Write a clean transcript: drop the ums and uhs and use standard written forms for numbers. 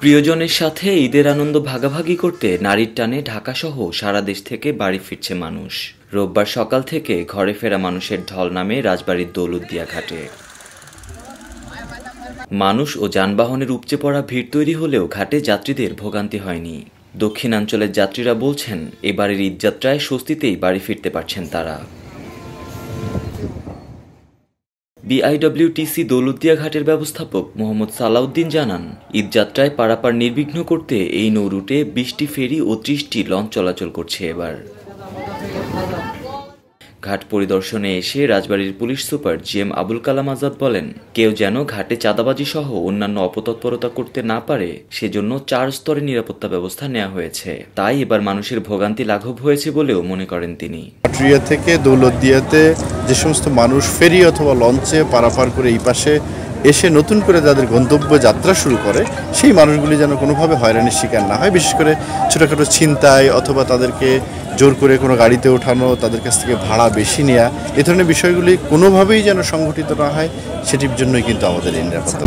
প্রিয়জনের সাথে ঈদের আনন্দ ভাগাভাগি করতে নারীর টানে ঢাকাসহ সারা দেশ থেকে বাড়ি ফিরছে মানুষ। রোববার সকাল থেকে ঘরে ফেরা মানুষের ঢল নামে রাজবাড়ীর দৌলতদিয়া ঘাটে। মানুষ ও যানবাহনের উপচে পড়া ভিড় তৈরি হলেও ঘাটে যাত্রীদের ভোগান্তি হয়নি। দক্ষিণাঞ্চলের যাত্রীরা বলছেন, এবারের ঈদযাত্রায় স্বস্তিতেই বাড়ি ফিরতে পারছেন তারা। বিআইডব্লিউটিসি দৌলতদিয়া ঘাটের ব্যবস্থাপক মোহাম্মদ সালাউদ্দিন জানান, ঈদযাত্রায় পারাপার নির্বিঘ্ন করতে এই নৌ রুটে ২০টি ফেরি ও ৩০টি লঞ্চ চলাচল করছে। এবার ঘাট পরিদর্শনে এসে রাজবাড়ীর police super GM Abul Kalam Azad বলেন, কেউ যেন ঘাটে চাঁদাবাজি সহ অন্যান্য অপতৎপরতা করতে না পারে সেজন্য ৪ স্তরের নিরাপত্তা ব্যবস্থা নেওয়া হয়েছে। তাই এবার মানুষের ভোগান্তি লাঘব হয়েছে বলেও মনে করেন তিনি। পাটুরিয়া থেকে দৌলতদিয়াতে যে সমস্ত মানুষ ফেরি অথবা লঞ্চে পারাপার করে এই পাশে এসে নতুন করে তাদের গন্তব্য যাত্রা শুরু করে, সেই মানুষগুলি যেন কোনোভাবে হয়রানির শিকার না হয়। বিশেষ করে ছোটোখাটো ছিনতাই অথবা তাদেরকে জোর করে কোনো গাড়িতে ওঠানো, তাদের কাছ থেকে ভাড়া বেশি নেওয়া, এ ধরনের বিষয়গুলি কোনোভাবেই যেন সংঘটিত না হয়, সেটির জন্যই কিন্তু আমাদের এই নিরাপত্তা।